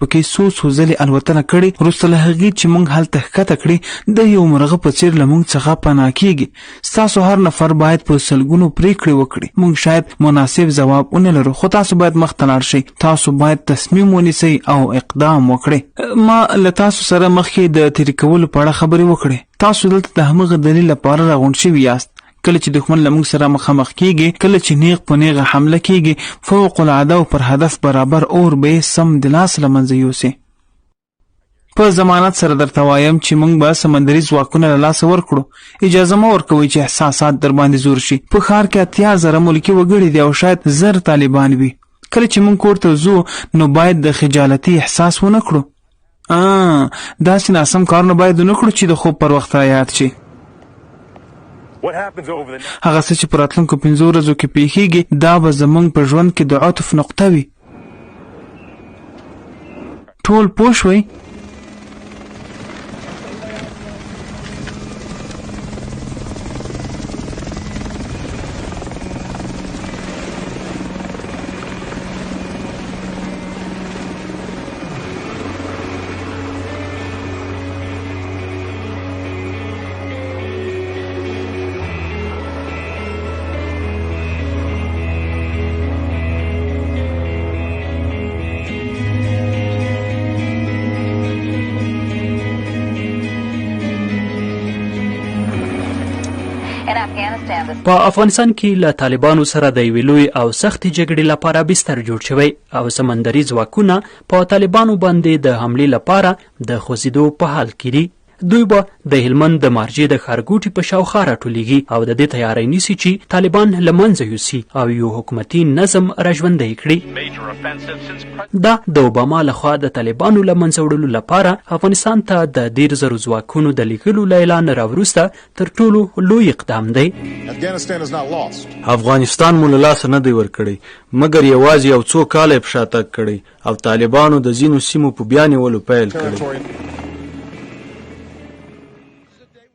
پکې څو ځلې الوتنه کړې. وروسته له هغې چې موږ هلته ښکته کړې د یو مرغه په څېر له موږ څخه پناه کېږي. ستاسو هر نفر باید په سلګونو پرېکړې وکړي. موږ شاید مناسب ځواب ونه لرو خو تاسو باید مخته لاړ شئ. تاسو باید تصمیم ونیسئ او اقدام وکړئ. ما له تاسو سره مخکې د تېرې کولو په اړه خبرې وکړې. تاسو دلته د همغه دلیل لپاره راغونډ شوي یاست. کله چې دښمن له موږ سره مخامخ کېږي، کله چې نیغ په نیغه حمله کېږي، فوق العاده او پر هدف برابر اور به یې سم د لاس له منځه یوسي. په ضمانت سره درته وایم چې موږ به سمندري ځواکونه له لاسه ورکړو. اجازه مه ورکوئ چې احساسات در باندې زور شي. په ښار کې 80,000 ملکي وګړي دي او شاید 1000 طالبان وي. کله چې موږ کور ته ځو نو باید د خجالتي احساس ونه کړو. داسې ناسم کارونه باید ونه کړو چې د خوب پر وخت رایاد شي. هغه څه چې په راتلونکو 5 ورځو کې پیښیږي دا به زموږ په ژوند کې د عطف نقطه وي. ټول پوه شوئ؟ په افغانستان کې له طالبانو سره د یوې لوی او سختې جګړې لپاره بستر جوړ شوی او سمندري ځواکونه په طالبانو باندې د حملې لپاره د خوځېدو په حال کې دي. دوی به د هلمند د مارجې د ښارګوټي په شاوخوا راټولیږي او د دې تیاری نیسي چې طالبان له منځه یوسي او یو حکومتي نظم راژوندی کړي. دا د اوباما لخوا د طالبانو له منځه وړلو لپاره افغانستان ته د 10,000 ځواکونو د لیږلو له اعلان راوروسته تر ټولو لوی اقدام دی. افغانستان مو له لاسه نه دی ورکړی مګر یوازې یو څو کاله یې په شا تګ کړی او طالبانو د ځینو سیمو په بیا نیولو پیل کړی.